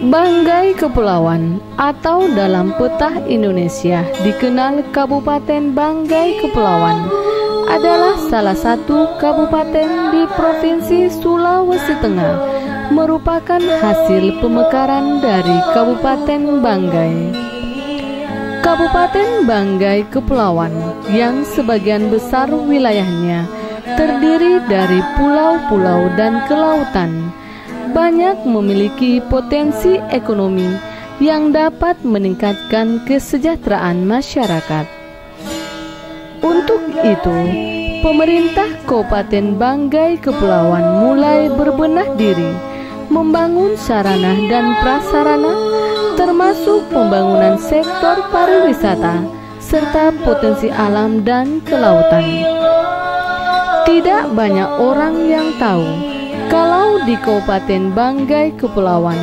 Banggai Kepulauan atau dalam peta Indonesia dikenal Kabupaten Banggai Kepulauan adalah salah satu kabupaten di Provinsi Sulawesi Tengah, merupakan hasil pemekaran dari Kabupaten Banggai. Kabupaten Banggai Kepulauan yang sebagian besar wilayahnya terdiri dari pulau-pulau dan kelautan, banyak memiliki potensi ekonomi yang dapat meningkatkan kesejahteraan masyarakat. Untuk itu, pemerintah Kabupaten Banggai Kepulauan mulai berbenah diri, membangun sarana dan prasarana, termasuk pembangunan sektor pariwisata, serta potensi alam dan kelautan. Tidak banyak orang yang tahu kalau di Kabupaten Banggai Kepulauan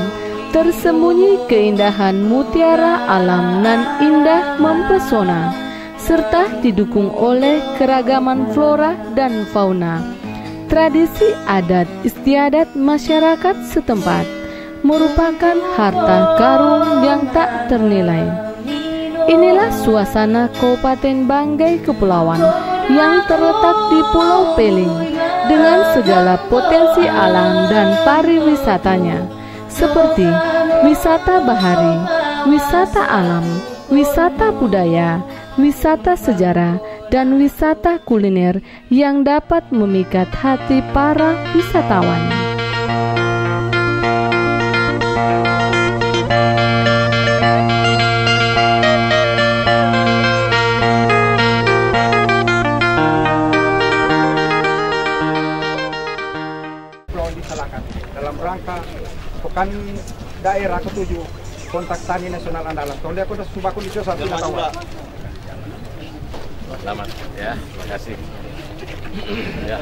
tersembunyi keindahan mutiara alam nan indah mempesona, serta didukung oleh keragaman flora dan fauna. Tradisi adat istiadat masyarakat setempat merupakan harta karun yang tak ternilai. Inilah suasana Kabupaten Banggai Kepulauan yang terletak di Pulau Peling dengan segala potensi alam dan pariwisatanya, seperti wisata bahari, wisata alam, wisata budaya, wisata sejarah, dan wisata kuliner yang dapat memikat hati para wisatawan. Dalam rangka pekan daerah ke-7 kontak tani nasional andalan. Tahun dia aku sudah sumbako di satu tahun. Selamat ya, terima kasih. Ya.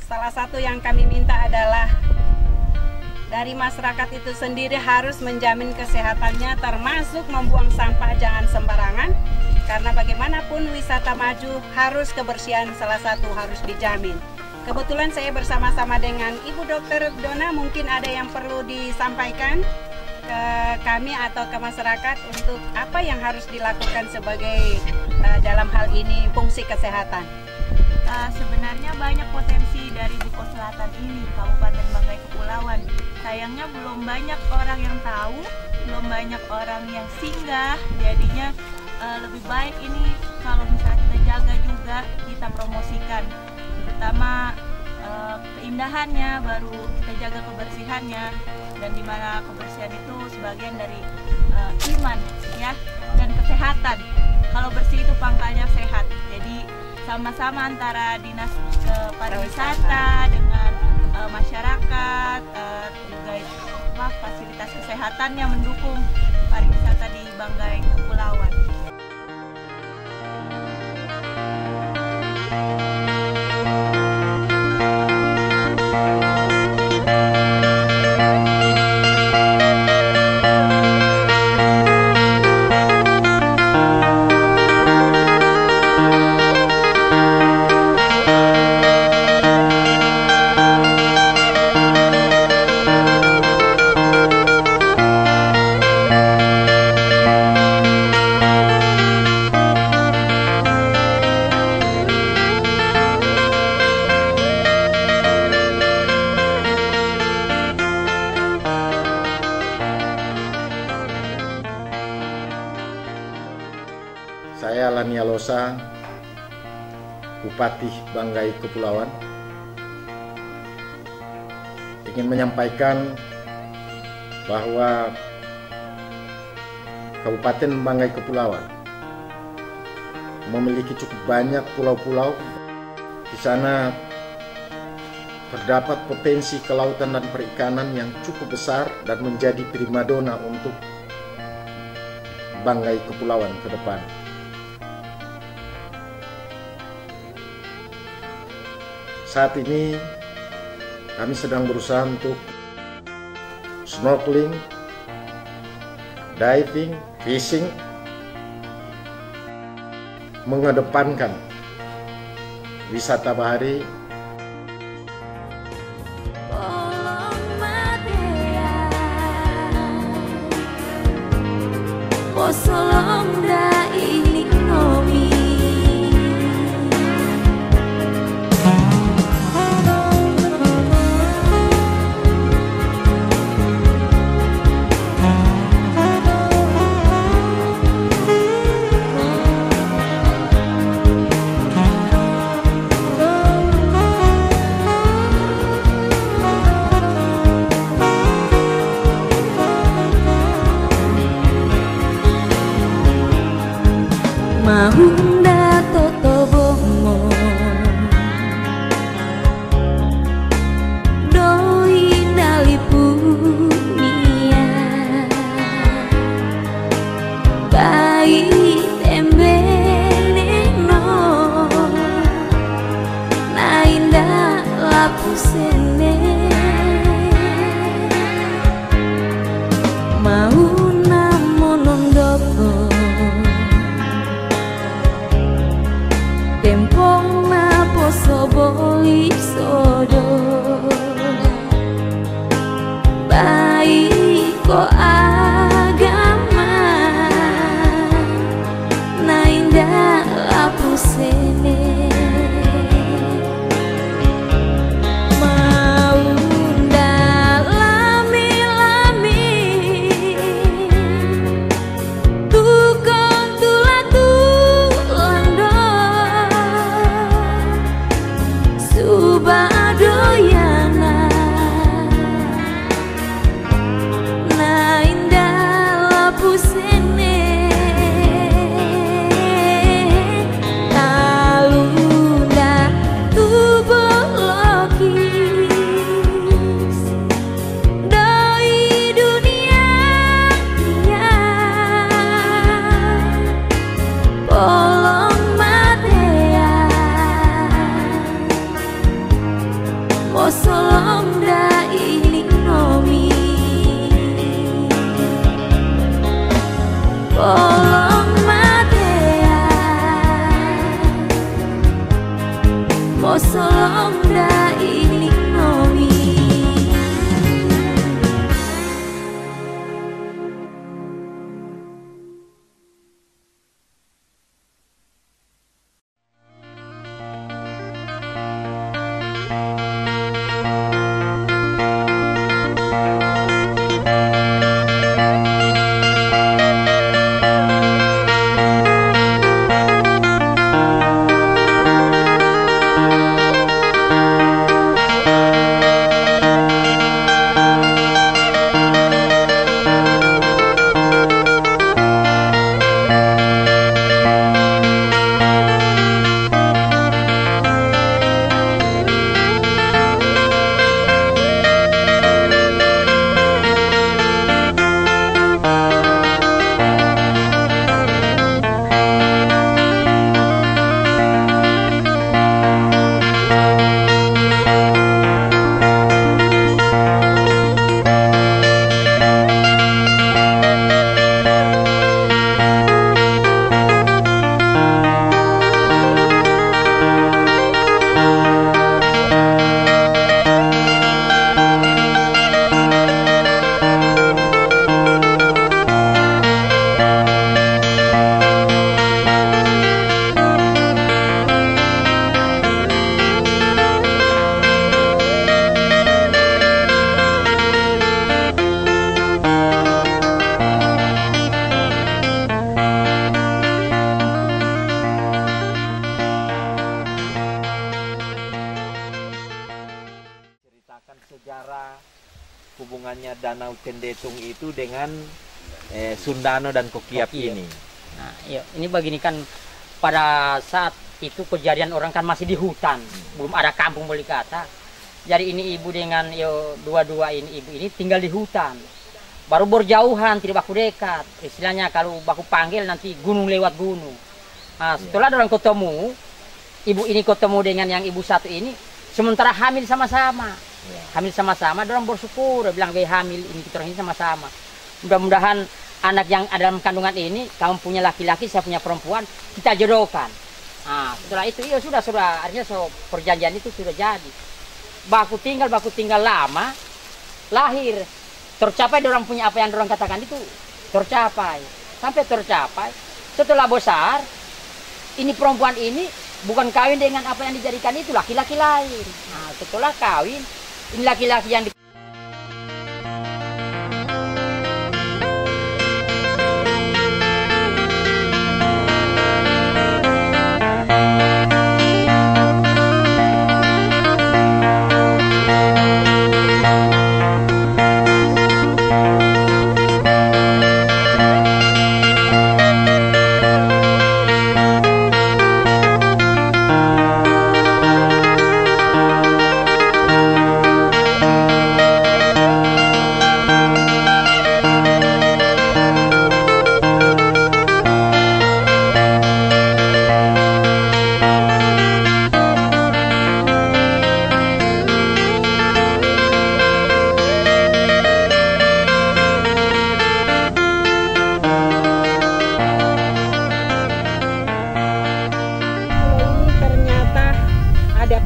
Salah satu yang kami minta adalah dari masyarakat itu sendiri harus menjamin kesehatannya, termasuk membuang sampah jangan sembarangan. Karena bagaimanapun wisata maju harus kebersihan salah satu harus dijamin. Kebetulan saya bersama-sama dengan Ibu Dr. Dona, mungkin ada yang perlu disampaikan ke kami atau ke masyarakat untuk apa yang harus dilakukan sebagai dalam hal ini fungsi kesehatan. Sebenarnya banyak potensi dari Buko Selatan ini, Kabupaten Banggai Kepulauan. Sayangnya belum banyak orang yang tahu, belum banyak orang yang singgah. Jadinya lebih baik ini kalau misalnya kita jaga juga, kita promosikan. Terutama keindahannya, baru kita jaga kebersihannya. Dan dimana kebersihan itu sebagian dari iman, ya, dan kesehatan. Kalau bersih itu pangkalnya sehat. Jadi sama-sama antara dinas pariwisata dengan masyarakat, juga fasilitas kesehatan yang mendukung pariwisata di Banggai Kepulauan. Saya Lania Losa, Bupati Banggai Kepulauan, ingin menyampaikan bahwa Kabupaten Banggai Kepulauan memiliki cukup banyak pulau-pulau. Di sana terdapat potensi kelautan dan perikanan yang cukup besar dan menjadi primadona untuk Banggai Kepulauan ke depan. Saat ini kami sedang berusaha untuk snorkeling, diving, fishing, mengedepankan wisata bahari Mahunda Toto Bomo Doi Nalipunia Bayi tembe neno Nainda lapusene Mau namonondoko Danau Cendetung itu dengan Sundano dan Kokiap ini? Nah, iya, ini begini kan, pada saat itu kejadian orang kan masih di hutan, belum ada kampung boleh kata. Jadi ini ibu dengan dua-dua ini ibu ini tinggal di hutan. Baru berjauhan, tidak baku dekat. Istilahnya kalau baku panggil nanti gunung lewat gunung. Nah, setelah orang ketemu, ibu ini ketemu dengan yang ibu satu ini, sementara hamil sama-sama. Hamil sama-sama, orang bersyukur, bilang gue hamil ini kita ini sama-sama. Mudah-mudahan anak yang ada dalam kandungan ini, kamu punya laki-laki, saya punya perempuan, kita jodohkan. Nah, setelah itu iya sudah artinya perjanjian itu sudah jadi. Baku tinggal lama, lahir, tercapai orang punya apa yang orang katakan itu tercapai, sampai tercapai. Setelah besar, ini perempuan ini bukan kawin dengan apa yang dijadikan itu laki-laki lain. Nah, setelah kawin, ini laki-laki yang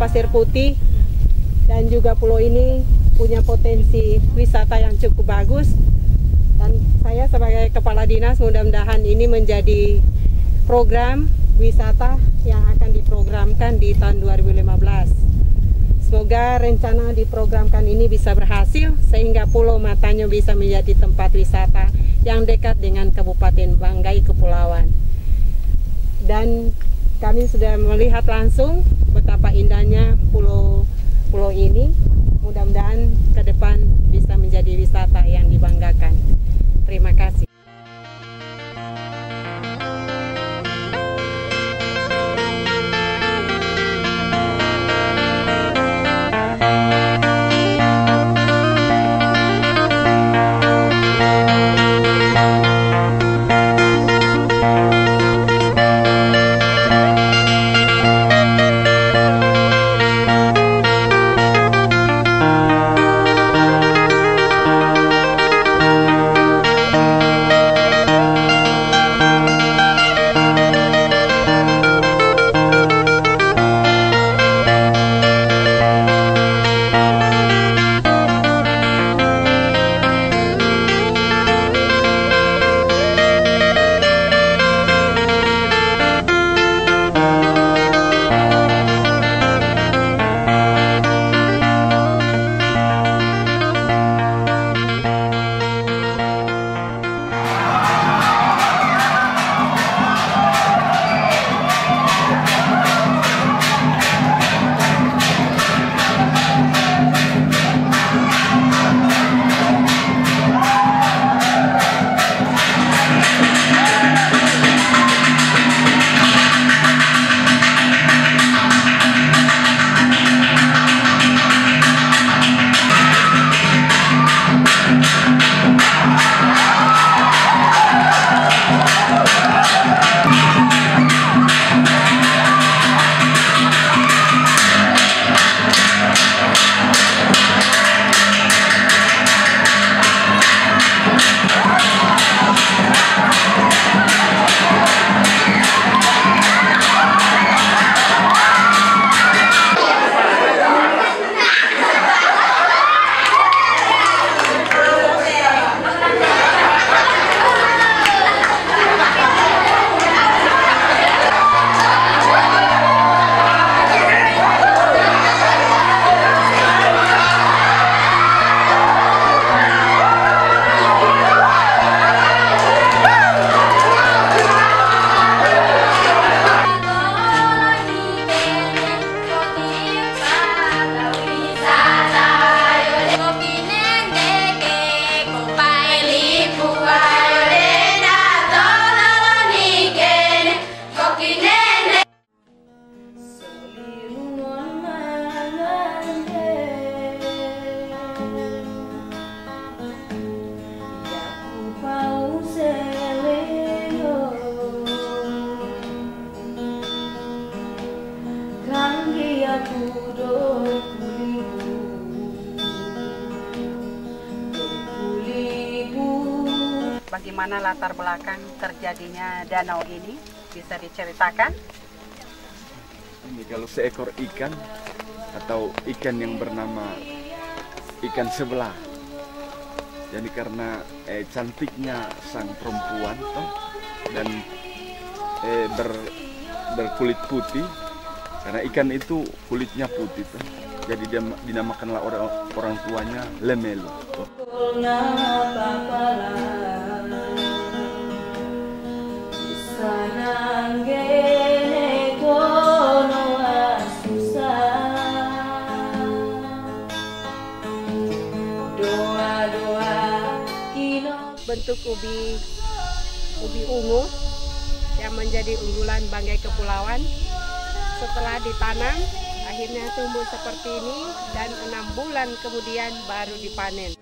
pasir putih, dan juga pulau ini punya potensi wisata yang cukup bagus. Dan saya sebagai kepala dinas mudah-mudahan ini menjadi program wisata yang akan diprogramkan di tahun 2015. Semoga rencana diprogramkan ini bisa berhasil sehingga Pulau Matanyo bisa menjadi tempat wisata yang dekat dengan Kabupaten Banggai Kepulauan. Dan kami sudah melihat langsung betapa indahnya pulau ini. Mudah-mudahan ke depan bisa menjadi wisata yang dibanggakan. Terima kasih. bagaimana latar belakang terjadinya danau ini? Bisa diceritakan? Ini kalau seekor ikan atau ikan yang bernama ikan sebelah. Jadi karena cantiknya sang perempuan toh, dan berkulit putih, karena ikan itu kulitnya putih toh. Jadi dia dinamakanlah orang tuanya Lemelu toh. Bentuk ubi ungu yang menjadi unggulan Banggai Kepulauan. Setelah ditanam, akhirnya tumbuh seperti ini dan 6 bulan kemudian baru dipanen.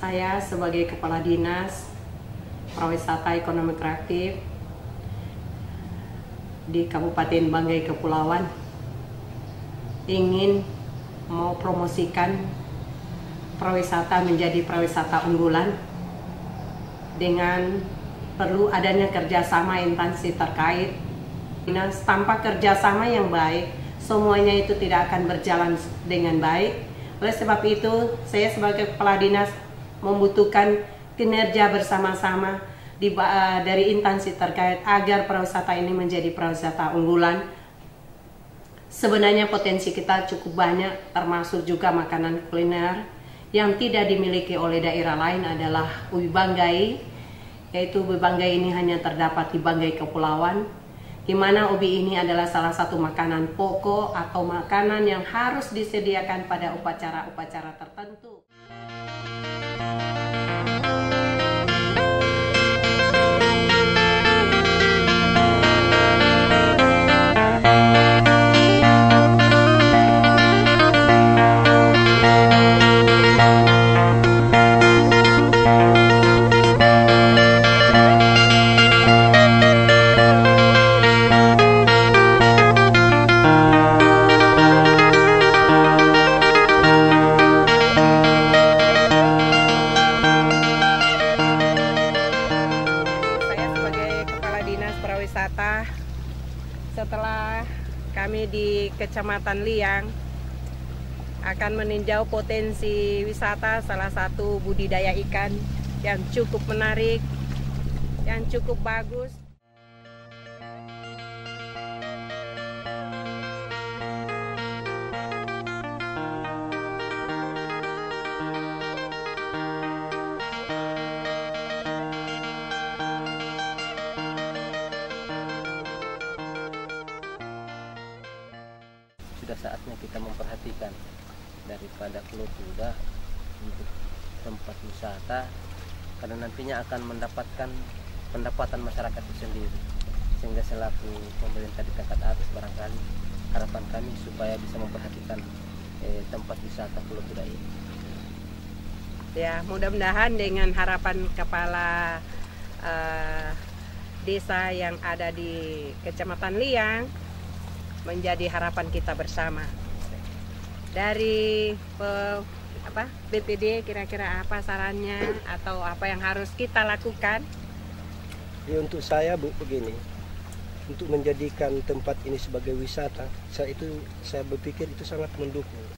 Saya sebagai Kepala Dinas Pariwisata Ekonomi Kreatif di Kabupaten Banggai Kepulauan ingin mau promosikan pariwisata menjadi pariwisata unggulan dengan perlu adanya kerjasama instansi terkait. Tanpa kerjasama yang baik, semuanya itu tidak akan berjalan dengan baik. Oleh sebab itu, saya sebagai Kepala Dinas membutuhkan kinerja bersama-sama dari instansi terkait agar pariwisata ini menjadi pariwisata unggulan. Sebenarnya potensi kita cukup banyak, termasuk juga makanan kuliner yang tidak dimiliki oleh daerah lain adalah ubi Banggai, yaitu ubi Banggai ini hanya terdapat di Banggai Kepulauan, di mana ubi ini adalah salah satu makanan pokok atau makanan yang harus disediakan pada upacara-upacara tertentu. Setelah kami di Kecamatan Liang akan meninjau potensi wisata, salah satu budidaya ikan yang cukup menarik, yang cukup bagus. Sudah saatnya kita memperhatikan daripada Pulau Tuda untuk tempat wisata, karena nantinya akan mendapatkan pendapatan masyarakat itu sendiri, sehingga selaku pemerintah di tingkat atas barangkali harapan kami supaya bisa memperhatikan tempat wisata Pulau Tuda ini. Ya, mudah-mudahan dengan harapan kepala desa yang ada di Kecamatan Liang menjadi harapan kita bersama. Dari BPD kira-kira apa sarannya atau apa yang harus kita lakukan? Ya, untuk saya Bu begini, untuk menjadikan tempat ini sebagai wisata, saya berpikir itu sangat mendukung.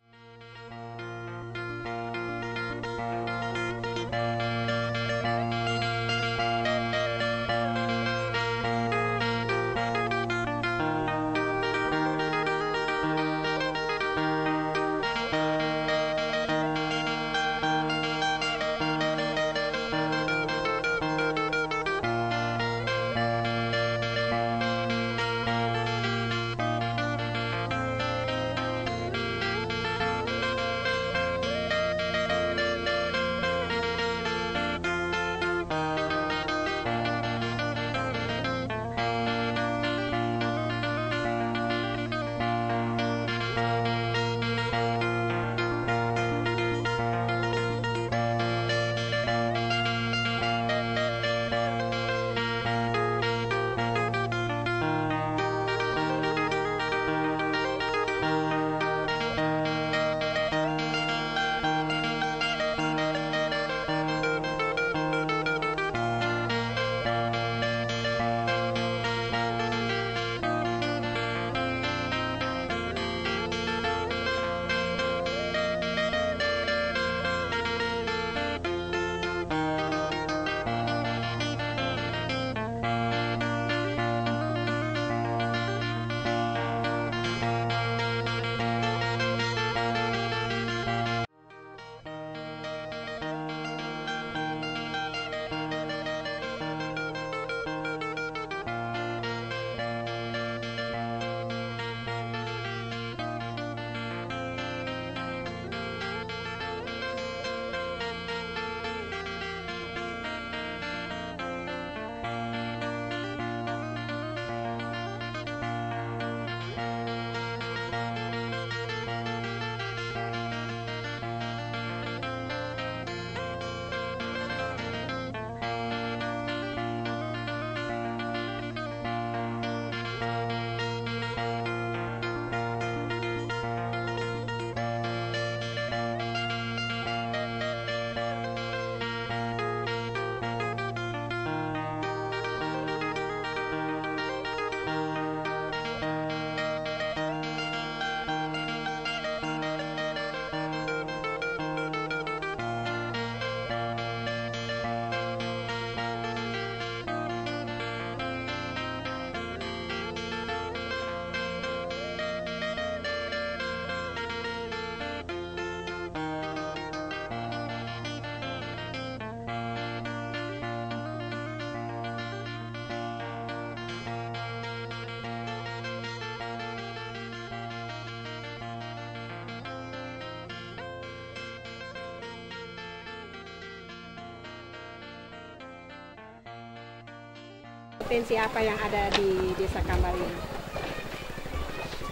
potensi apa yang ada di Desa Kambal ini?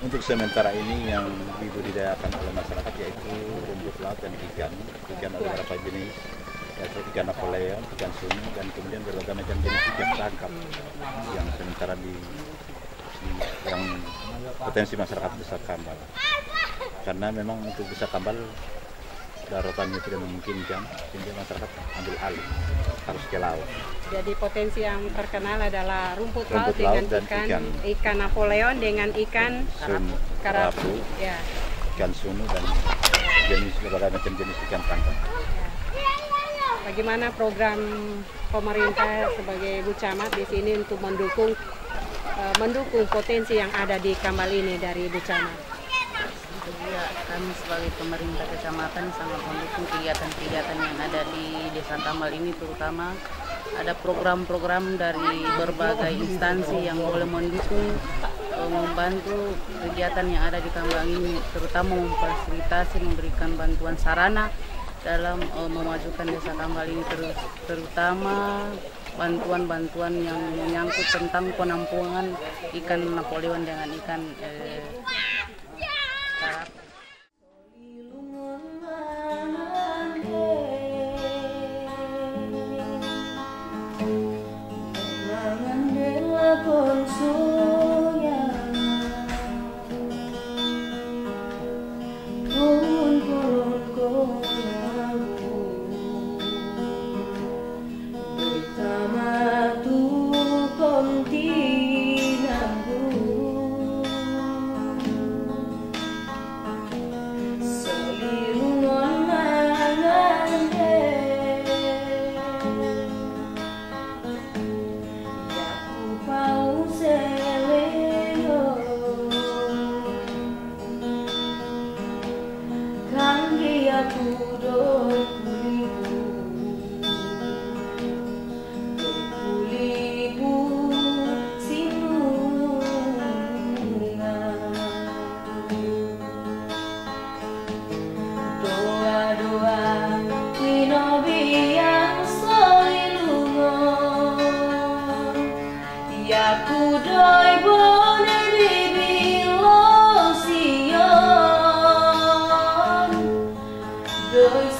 Untuk sementara ini yang dibudidayakan oleh masyarakat yaitu rumput laut dan ikan. Ikan ada beberapa jenis, yaitu ikan Napoleon, ikan sunu, dan kemudian berbagai macam jenis ikan tangkap yang sementara yang potensi masyarakat Desa Kambal. Karena memang untuk Desa Kambal darotannya tidak memungkinkan, sehingga masyarakat ambil alih, harus ke laut. Jadi potensi yang terkenal adalah rumput laut laut dengan dan ikan Napoleon dengan ikan karapu, ya. Ikan sunu, dan jenis berbagai macam jenis ikan tangkap. Bagaimana program pemerintah sebagai Bu Camat di sini untuk mendukung potensi yang ada di Kambal ini dari Bu Camat? Ya, kami sebagai pemerintah kecamatan sangat mendukung kegiatan-kegiatan yang ada di Desa Kambal ini, terutama ada program-program dari berbagai instansi yang boleh mendukung, membantu kegiatan yang ada di Kambal ini, terutama memfasilitasi, memberikan bantuan sarana dalam memajukan Desa Kambal ini, terutama bantuan-bantuan yang menyangkut tentang penampungan ikan Napoleon dengan ikan karap.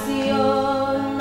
Sion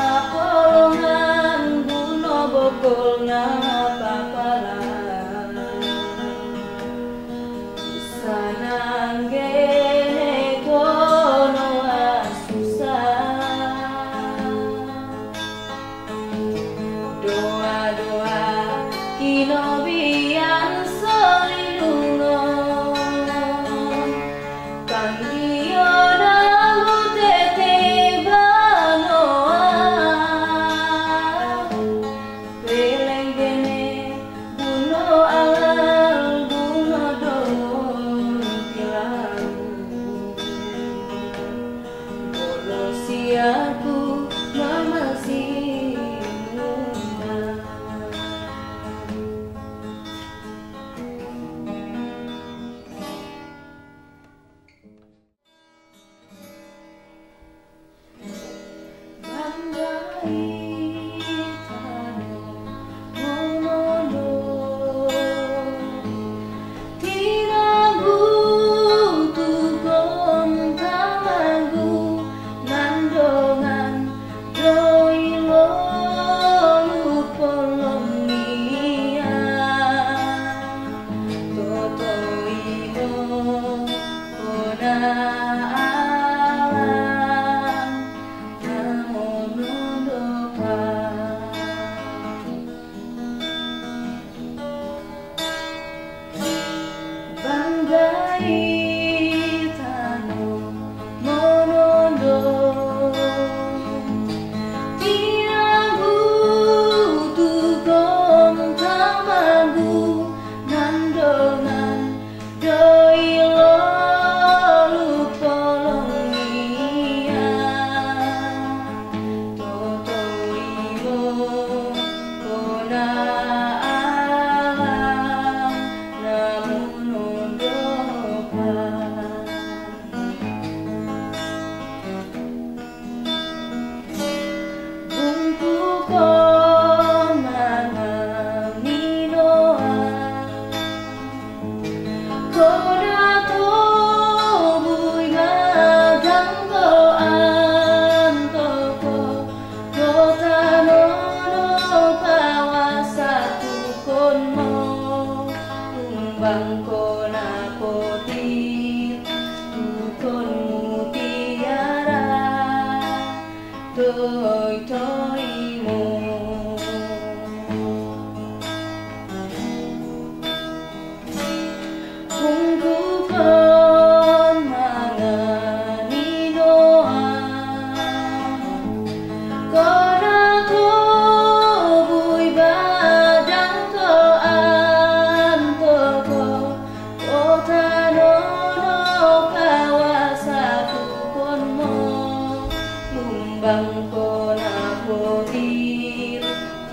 kembang kona potir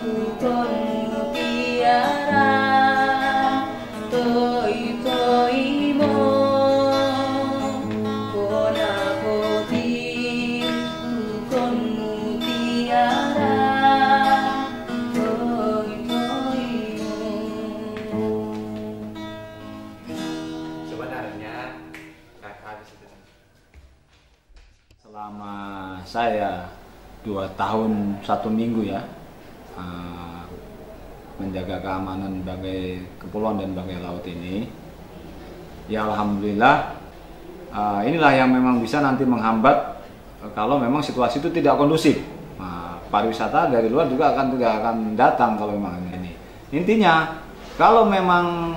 tukon mutiara toi toi mo kona potir tukon mutiara toi toi mo. Sebenarnya habis itu. Selama saya 2 tahun 1 minggu ya menjaga keamanan bagai kepulauan dan bagai laut ini, ya alhamdulillah inilah yang memang bisa nanti menghambat kalau memang situasi itu tidak kondusif. Pariwisata dari luar juga tidak akan datang kalau memang ini. Intinya kalau memang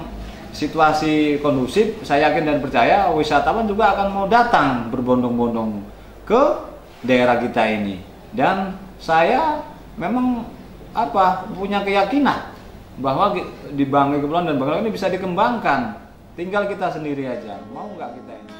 situasi kondusif, saya yakin dan percaya wisatawan juga akan mau datang berbondong-bondong ke daerah kita ini. Dan saya memang punya keyakinan bahwa di Banggai Kepulauan dan Banggai ini bisa dikembangkan. Tinggal kita sendiri aja, mau nggak kita ini?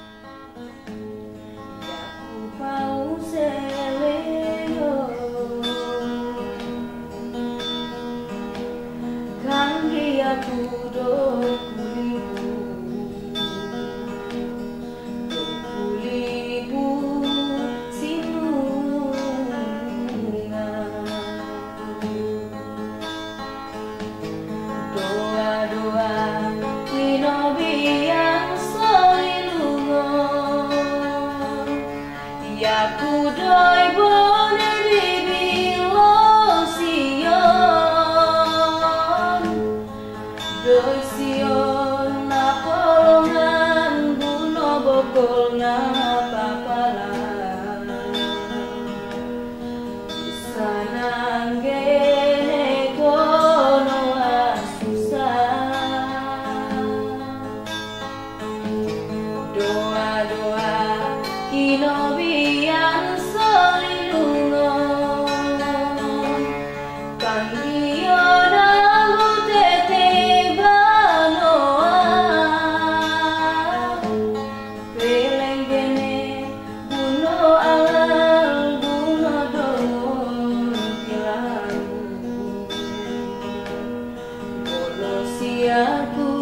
Aku